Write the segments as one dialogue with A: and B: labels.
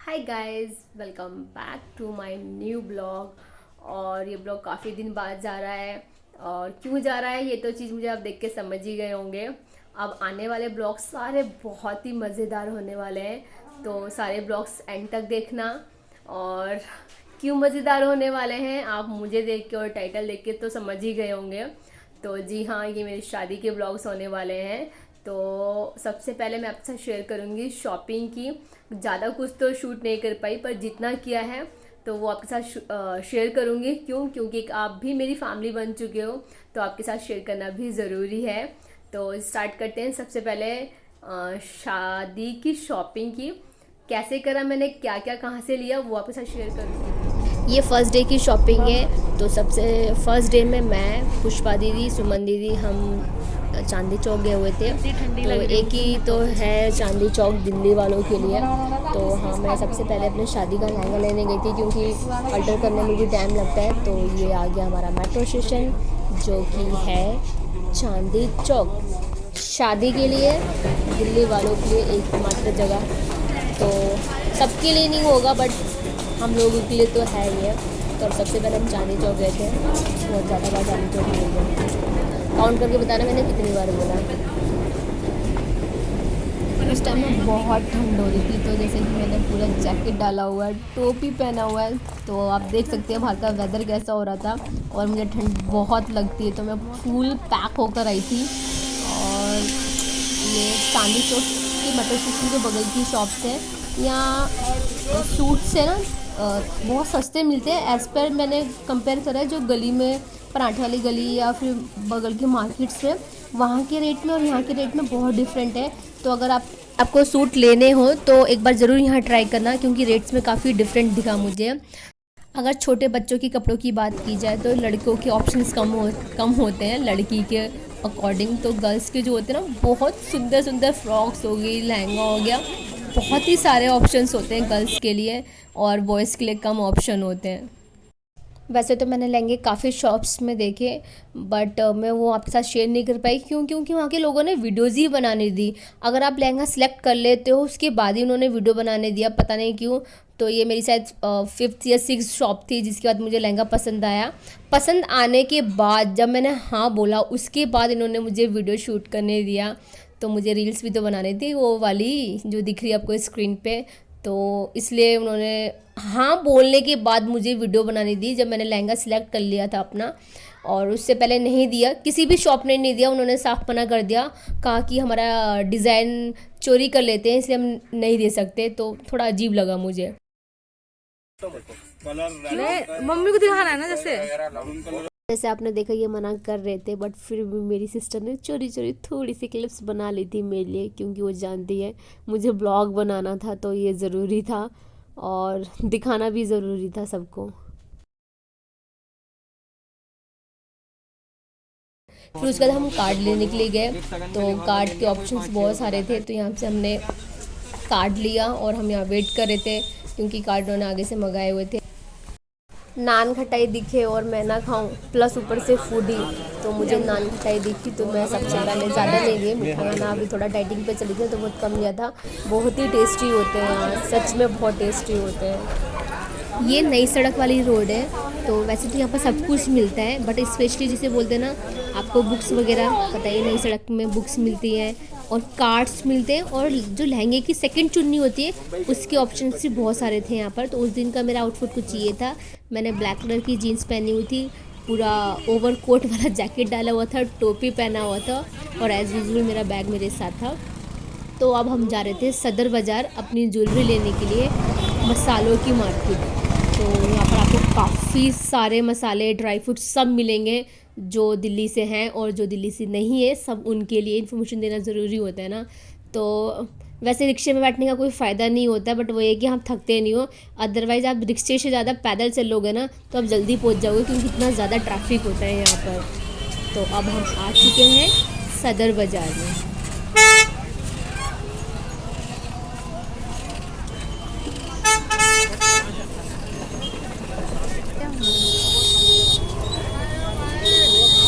A: Hi guys, welcome back to my new blog. और ये blog काफ़ी दिन बाद जा रहा है। और क्यों जा रहा है ये तो चीज़ मुझे आप देख के समझ ही गए होंगे। अब आने वाले ब्लॉग्स सारे बहुत ही मज़ेदार होने वाले हैं, तो सारे ब्लॉग्स एंड तक देखना। और क्यों मज़ेदार होने वाले हैं आप मुझे देख के और टाइटल देख के तो समझ ही गए होंगे। तो जी हाँ, ये मेरी शादी के ब्लॉग्स होने वाले हैं। तो सबसे पहले मैं आपके साथ शेयर करूँगी शॉपिंग की। ज़्यादा कुछ तो शूट नहीं कर पाई, पर जितना किया है तो वो आपके साथ शेयर करूँगी। क्योंकि आप भी मेरी फैमिली बन चुके हो, तो आपके साथ शेयर करना भी ज़रूरी है। तो स्टार्ट करते हैं। सबसे पहले शादी की शॉपिंग की कैसे करा मैंने, क्या क्या कहाँ से लिया, वो आपके साथ शेयर करूँगी। ये फर्स्ट डे की शॉपिंग है। तो सबसे फर्स्ट डे में मैं, पुष्पा दीदी, सुमन दीदी, हम चांदी चौक गए हुए थे। तो एक ही तो है चांदी चौक दिल्ली वालों के लिए। तो हाँ, मैं सबसे पहले अपने शादी का लहंगा लेने गई थी, क्योंकि अल्टर करने में भी टाइम लगता है। तो ये आ गया हमारा मेट्रो स्टेशन, जो कि है चांदी चौक। शादी के लिए दिल्ली वालों के लिए एकमात्र जगह, तो सबके लिए नहीं होगा बट हम लोगों के लिए तो है ये। तो सबसे पहले हम चांदी चौक गए थे। बहुत ज़्यादा बार चांदी चौक गए थे, काउंट करके बताना मैंने कितनी बार बोला। उस टाइम में बहुत ठंड हो रही थी, तो जैसे कि मैंने पूरा जैकेट डाला हुआ है, टोपी पहना हुआ है, तो आप देख सकते हैं बाहर का वेदर कैसा हो रहा था। और मुझे ठंड बहुत लगती है, तो मैं फुल पैक होकर आई थी। और ये चांदी चौक की मेट्रो स्टेशन के बगल की शॉप से यहाँ सूट्स है ना, बहुत सस्ते मिलते हैं। एज़ पर मैंने कंपेयर करा है जो गली में, पराठे वाली गली या फिर बगल के मार्केट्स में, वहाँ के रेट में और यहाँ के रेट में बहुत डिफरेंट है। तो अगर आपको सूट लेने हो तो एक बार ज़रूर यहाँ ट्राई करना, क्योंकि रेट्स में काफ़ी डिफरेंट दिखा मुझे। अगर छोटे बच्चों की कपड़ों की बात की जाए तो लड़कों के ऑप्शंस कम होते हैं लड़की के अकॉर्डिंग। तो गर्ल्स के जो होते हैं ना, बहुत सुंदर सुंदर फ्रॉक्स हो गई, लहंगा हो गया, बहुत ही सारे ऑप्शंस होते हैं गर्ल्स के लिए, और बॉयज़ के लिए कम ऑप्शन होते हैं। वैसे तो मैंने लहंगे काफ़ी शॉप्स में देखे, बट मैं वो आपके साथ शेयर नहीं कर पाई। क्योंकि वहाँ के लोगों ने वीडियोज़ ही बनाने दी। अगर आप लहंगा सेलेक्ट कर लेते हो उसके बाद ही उन्होंने वीडियो बनाने दिया, पता नहीं क्यों। तो ये मेरी शायद 5th या 6th शॉप थी, जिसके बाद मुझे लहंगा पसंद आया। पसंद आने के बाद जब मैंने हाँ बोला, उसके बाद इन्होंने मुझे वीडियो शूट करने दिया। तो मुझे रील्स भी तो बनानी थी, वो वाली जो दिख रही है आपको स्क्रीन पे। तो इसलिए उन्होंने हाँ बोलने के बाद मुझे वीडियो बनानी दी, जब मैंने लहंगा सिलेक्ट कर लिया था अपना। और उससे पहले नहीं दिया, किसी भी शॉप ने नहीं दिया, उन्होंने साफ मना कर दिया। कहा कि हमारा डिज़ाइन चोरी कर लेते हैं, इसलिए हम नहीं दे सकते। तो थोड़ा अजीब लगा मुझे।
B: मम्मी को दिखाना है ना,
A: जैसे आपने देखा ये मना कर रहे थे, बट फिर भी मेरी सिस्टर ने चोरी चोरी थोड़ी सी क्लिप्स बना ली थी मेरे लिए, क्योंकि वो जानती है मुझे ब्लॉग बनाना था, तो ये ज़रूरी था और दिखाना भी ज़रूरी था सबको। फिर उसके बाद हम कार्ड लेने के लिए गए। तो कार्ड के ऑप्शंस बहुत सारे थे, तो यहाँ से हमने कार्ड लिया और हम यहाँ वेट कर रहे थे, क्योंकि कार्ड उन्होंने आगे से मंगाए हुए थे। नान खटाई दिखे और मैं ना खाऊं, प्लस ऊपर से फूडी, तो मुझे नान खटाई दिखी, तो मैं सबसे पहले ज़्यादा नहीं लिए। मीठा खाना अभी थोड़ा डाइटिंग पे चली थी, तो बहुत कम लिया था। बहुत ही टेस्टी होते हैं यहाँ, सच में बहुत टेस्टी होते हैं। ये नई सड़क वाली रोड है, तो वैसे तो यहाँ पर सब कुछ मिलता है, बट स्पेशली जिसे बोलते हैं ना, आपको बुक्स वगैरह पता ही, नई सड़क में बुक्स मिलती हैं और कार्ड्स मिलते हैं, और जो लहंगे की सेकंड चुन्नी होती है उसके ऑप्शंस भी बहुत सारे थे यहाँ पर। तो उस दिन का मेरा आउटफिट कुछ ये था। मैंने ब्लैक कलर की जीन्स पहनी हुई थी, पूरा ओवर कोट वाला जैकेट डाला हुआ था, टोपी पहना हुआ था, और एज़ यूजुअल मेरा बैग मेरे साथ था। तो अब हम जा रहे थे सदर बाज़ार अपनी ज्वेलरी लेने के लिए, मसालों की मार्केट। तो यहाँ पर आपको काफ़ी सारे मसाले, ड्राई फ्रूट्स सब मिलेंगे, जो दिल्ली से हैं और जो दिल्ली से नहीं है, सब उनके लिए इन्फॉर्मेशन देना ज़रूरी होता है ना। तो वैसे रिक्शे में बैठने का कोई फ़ायदा नहीं होता, बट वो ये कि हम थकते नहीं हो। अदरवाइज़ आप रिक्शे से ज़्यादा पैदल चलोगे ना, तो आप जल्दी पहुँच जाओगे, क्योंकि इतना ज़्यादा ट्रैफिक होता है यहाँ पर। तो अब हम आ चुके हैं सदर बाज़ार में।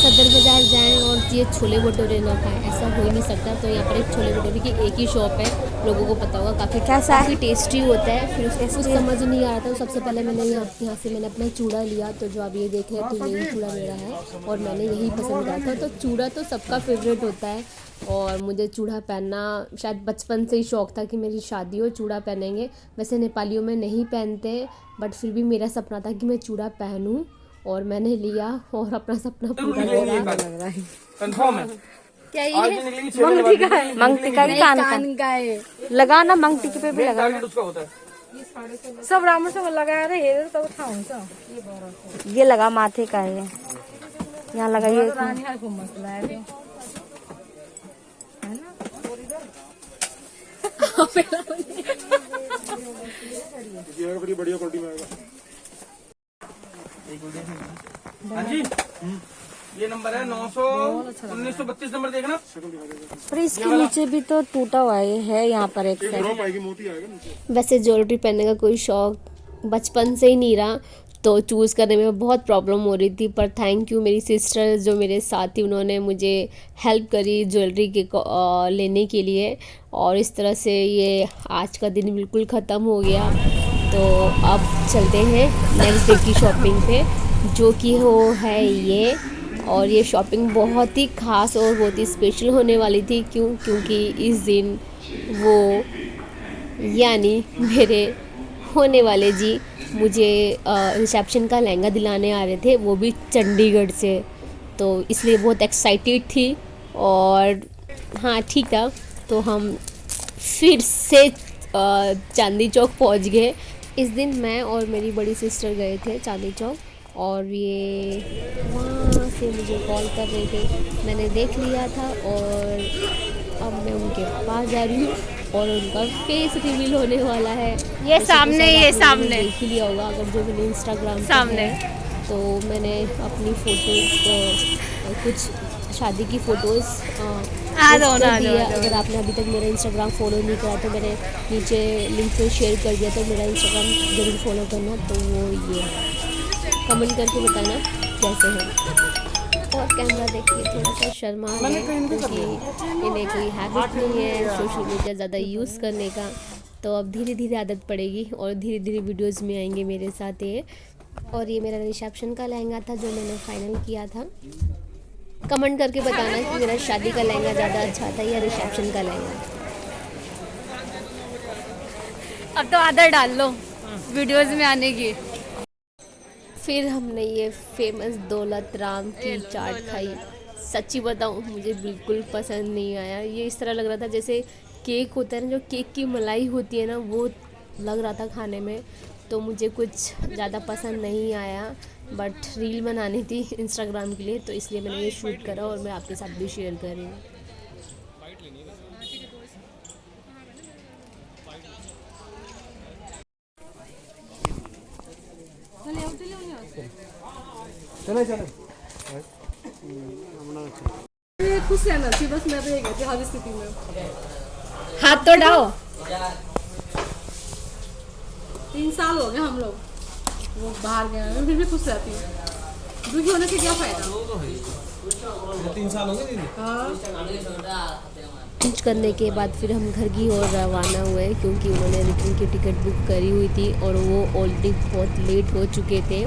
A: सदर बाज़ार जाएं और ये छोले भटूरे ना खाएं, ऐसा हो ही नहीं सकता। तो यहाँ पर एक छोले भटूरे की एक ही शॉप है, लोगों को पता होगा, काफ़ी टेस्टी होता है। फिर उसको कुछ समझ नहीं आ रहा था, तो सबसे पहले मैंने यहाँ से मैंने अपना चूड़ा लिया। तो जो आप ये देख रहे हैं, तो यही चूड़ा मेरा है और मैंने यही पसंद करा था। तो चूड़ा तो सबका फेवरेट होता है और मुझे चूड़ा पहनना शायद बचपन से ही शौक़ था कि मेरी शादी हो चूड़ा पहनेंगे। वैसे नेपालियों में नहीं पहनते, बट फिर भी मेरा सपना था कि मैं चूड़ा पहनूं और मैंने लिया और अपना सपना पूरा करा।
C: कंफर्म है
B: क्या ये मंगती का है? मंगती का भी कान का है। लगा ना मंगती के पे भी लगा ना।
C: उसका होता है
B: सब राम से लगाया रे हेर तो उठाऊं ये लगा माथे का है, यहाँ लगाइए। रानी हार खूब मस्त लगा है
C: ये बड़ी बढ़िया क्वालिटी में आएगा। हाँ जी, ये नंबर है 1932 नंबर देखना।
B: पर इसके नीचे भी तो टूटा हुआ है यहाँ पर एक साइड।
C: मोती आएगा।
A: वैसे ज्वेलरी पहनने का कोई शौक बचपन से ही नहीं रहा, तो चूज़ करने में बहुत प्रॉब्लम हो रही थी। पर थैंक यू मेरी सिस्टर जो मेरे साथ थी, उन्होंने मुझे हेल्प करी ज्वेलरी के लेने के लिए। और इस तरह से ये आज का दिन बिल्कुल ख़त्म हो गया। तो अब चलते हैं नेक्स्ट डे की शॉपिंग पे, जो कि है ये। और ये शॉपिंग बहुत ही ख़ास और बहुत ही स्पेशल होने वाली थी। क्योंकि इस दिन वो यानी मेरे होने वाले जी मुझे रिसेप्शन का लहंगा दिलाने आ रहे थे, वो भी चंडीगढ़ से। तो इसलिए बहुत एक्साइटेड थी और हाँ ठीक था। तो हम फिर से चांदनी चौक पहुंच गए। इस दिन मैं और मेरी बड़ी सिस्टर गए थे चांदनी चौक और ये वहाँ से मुझे कॉल कर रहे थे, मैंने देख लिया था और अब मैं उनके पास जा रही हूँ और उनका फेस रिवील होने वाला है।
B: ये सामने
A: देख ही लिया होगा अगर जो मैंने इंस्टाग्राम सामने, तो मैंने अपनी फ़ोटोज़ कुछ शादी की फ़ोटोज़ अगर आपने अभी तक मेरा इंस्टाग्राम फॉलो नहीं करा तो मैंने नीचे लिंक पे शेयर कर दिया, तो मेरा इंस्टाग्राम ज़रूर फॉलो करना। तो वो ये कमेंट करके बताना कैसे है। और कैमरा देखिए थोड़ा सा शर्मा है क्योंकि इन्हें कोई हैबिट नहीं है सोशल मीडिया ज़्यादा यूज़ करने का। तो अब धीरे धीरे आदत पड़ेगी और धीरे धीरे वीडियोस में आएंगे मेरे साथ ये। और ये मेरा रिसेप्शन का लहंगा था जो मैंने फाइनल किया था। कमेंट करके बताना कि मेरा शादी का लहंगा ज़्यादा अच्छा था या रिसेप्शन का लहंगा।
B: अब तो आदत डाल लो वीडियोस में आने की।
A: फिर हमने ये फेमस दौलत राम की चाट खाई। सच्ची बताऊँ मुझे बिल्कुल पसंद नहीं आया। ये इस तरह लग रहा था जैसे केक होता है ना, जो केक की मलाई होती है ना, वो लग रहा था खाने में। तो मुझे कुछ ज़्यादा पसंद नहीं आया, बट रील बनानी थी इंस्टाग्राम के लिए तो इसलिए मैंने ये शूट करा और मैं आपके साथ भी शेयर कर रही हूँ।
C: चले
B: खुश रहना थी बस, मैं रह गई थी हर स्थिति में।
A: हाथ तो डालो।
B: 3 साल हो गए हम लोग वो बाहर गए हैं, फिर भी खुश रहती हूँ। दुखी होने से क्या फायदा।
C: 3 साल हो गए दीदी।
A: लंच करने के बाद फिर हम घर की ओर रवाना हुए क्योंकि उन्होंने रिटर्न की टिकट बुक करी हुई थी और वो ऑलरेडी बहुत लेट हो चुके थे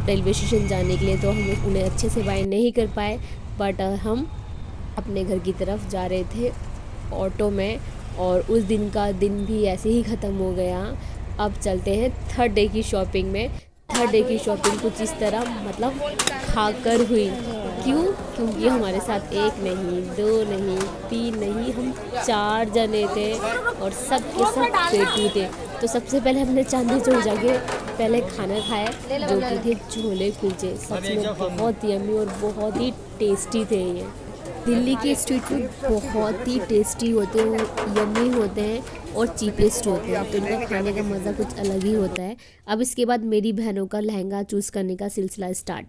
A: रेलवे स्टेशन जाने के लिए। तो हम उन्हें अच्छे से बाय नहीं कर पाए, बट हम अपने घर की तरफ जा रहे थे ऑटो में और उस दिन का दिन भी ऐसे ही ख़त्म हो गया। अब चलते हैं थर्ड डे की शॉपिंग में। थर्ड डे की शॉपिंग कुछ इस तरह मतलब खाकर हुई। क्यों? क्योंकि हमारे साथ 1 नहीं 2 नहीं 3 नहीं, हम 4 जने थे और सब के सब पेटू थे। तो सबसे पहले हमने चांदनी चौक जाके पहले खाना खाया जो कि थे छोले कुलचे। सच में बहुत यम्मी और बहुत ही टेस्टी थे। ये दिल्ली के स्ट्रीट फूड बहुत ही टेस्टी होते हैं, यम्मी होते हैं और चीपेस्ट होते हैं। तो इनका खाने का मज़ा कुछ अलग ही होता है। अब इसके बाद मेरी बहनों का लहंगा चूज़ करने का सिलसिला स्टार्ट।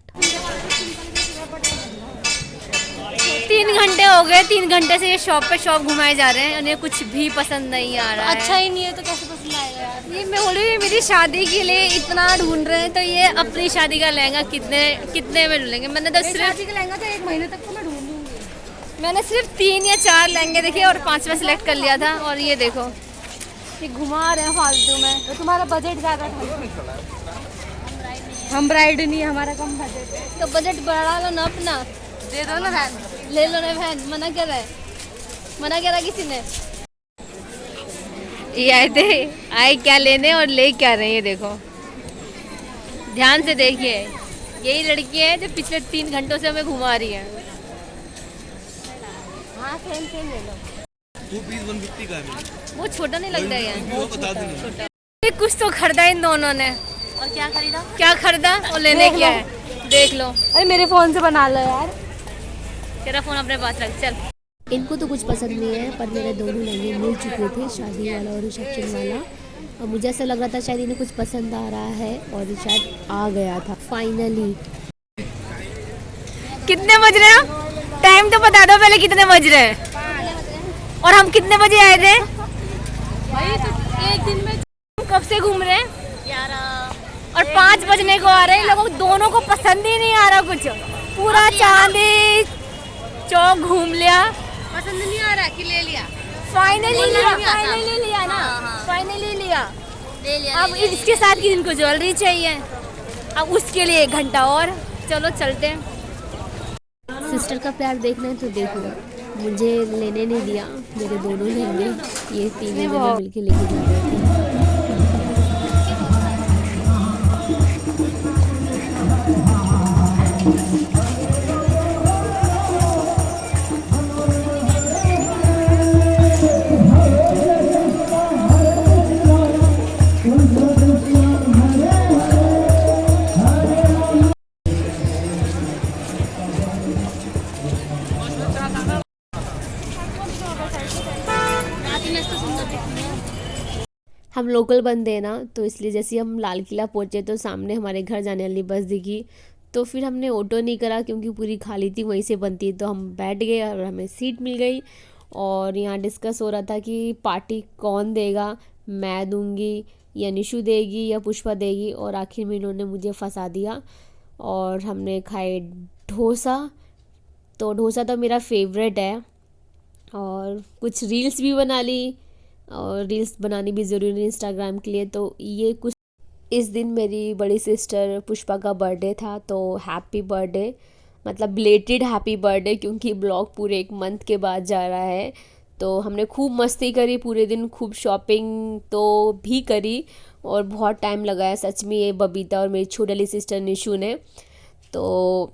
B: 3 घंटे हो गए, 3 घंटे से ये शॉप पे शॉप घुमाए जा रहे हैं। उन्हें कुछ भी पसंद नहीं आ रहा है।
A: अच्छा ही नहीं है तो कैसे पसंद आएगा यार।
B: ये मैं बोल रही हूँ मेरी शादी के लिए इतना ढूंढ रहे हैं, तो ये अपनी शादी का लहंगा कितने में ढूंढेंगे। मैंने तो सिर्फ
D: शादी का लहंगा तो 1 महीने तक तो मैं ढूंढूंगी।
A: मैंने सिर्फ 3 या 4 लहंगे देखे और 5वां सिलेक्ट कर लिया था। और ये देखो, ये घुमा रहे हैं फालतू में।
B: तो तुम्हारा बजट ज़्यादा था। हम ब्राइड नहीं, हमारा कम बजट है।
A: तो बजट बढ़ा लो ना अपना,
B: दे दो ना बहन।
A: ले लो ना बहन, मना कर रहा है, मना करा किसी ने। ये आए थे, आए क्या लेने और ले क्या रहे हैं, ये देखो ध्यान से देखिए। यही लड़की है जो पिछले 3 घंटों से हमें घुमा रही है। हाँ सेम सेम ले लो।
C: 2 पीस 150 का है।
A: वो छोटा नहीं लगता है यार,
C: वो बता दूंगा।
A: छोटा। ये कुछ तो खरीदा इन दोनों ने।
B: और क्या खरीदा?
A: क्या खरीदा और लेने क्या है, देख लो।
B: अरे मेरे फ़ोन से बना लो यार।
A: तेरा फोन अपने पास रख, चल। इनको तो कुछ पसंद नहीं है, पर मेरे दोनों लहंगे मिल चुके थे, शादी वाला और रिसेप्शन वाला। और मुझे ऐसा लग रहा था शायद इन्हें कुछ पसंद आ रहा है, और ये शायद आ गया था फाइनली। कितने बज रहे हैं? टाइम तो बता दो पहले, कितने बज रहे हैं? और हम कितने बजे आए थे?
B: भाई तो एक दिन में
A: कब से घूम रहे हैं?
B: 11
A: और 5 बजने को आ रहे हैं। लोगों दोनों को पसंद ही नहीं आ रहा कुछ। पूरा चांदी चौक घूम लिया,
B: पसंद नहीं आ रहा कि ले लिया।
A: फाइनली लिया,
B: नहीं आता।
A: फाइनली लिया ना,
B: हाँ।
A: फाइनली लिया।
B: ले लिया।
A: अब इसके साथ की इनको ज्वेलरी चाहिए, अब उसके लिए 1 घंटा और। चलो चलते हैं। सिस्टर का प्यार देखना है तो देखो, मुझे लेने नहीं दिया मेरे दोनों लहंगे। ये 3 जने मिलके लेके जा रहे थे। हम लोकल बंदे हैं ना, तो इसलिए जैसे हम लाल किला पहुँचे तो सामने हमारे घर जाने वाली बस दिखी। तो फिर हमने ऑटो नहीं करा क्योंकि पूरी खाली थी, वहीं से बनती है। तो हम बैठ गए और हमें सीट मिल गई। और यहाँ डिस्कस हो रहा था कि पार्टी कौन देगा, मैं दूंगी या निशु देगी या पुष्पा देगी। और आखिर में इन्होंने मुझे फंसा दिया और हमने खाए डोसा। तो डोसा तो मेरा फेवरेट है। और कुछ रील्स भी बना ली, और रील्स बनानी भी ज़रूरी है इंस्टाग्राम के लिए। तो ये कुछ इस दिन मेरी बड़ी सिस्टर पुष्पा का बर्थडे था, तो हैप्पी बर्थडे, मतलब बिलेटेड हैप्पी बर्थडे, क्योंकि ब्लॉग पूरे 1 मंथ के बाद जा रहा है। तो हमने खूब मस्ती करी पूरे दिन, खूब शॉपिंग तो भी करी, और बहुत टाइम लगाया सच में ये बबीता और मेरी छोटी वाली सिस्टर निशु ने। तो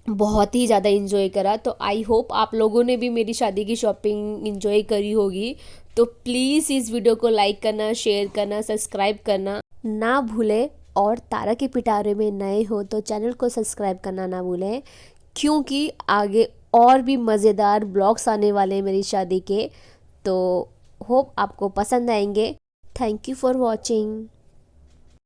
A: बहुत ही ज़्यादा इन्जॉय करा। तो आई होप आप लोगों ने भी मेरी शादी की शॉपिंग इन्जॉय करी होगी। तो प्लीज़ इस वीडियो को लाइक करना, शेयर करना, सब्सक्राइब करना ना भूलें। और तारा के पिटारे में नए हो तो चैनल को सब्सक्राइब करना ना भूलें, क्योंकि आगे और भी मज़ेदार ब्लॉग्स आने वाले हैं मेरी शादी के। तो होप आपको पसंद आएंगे। Thank you for watching.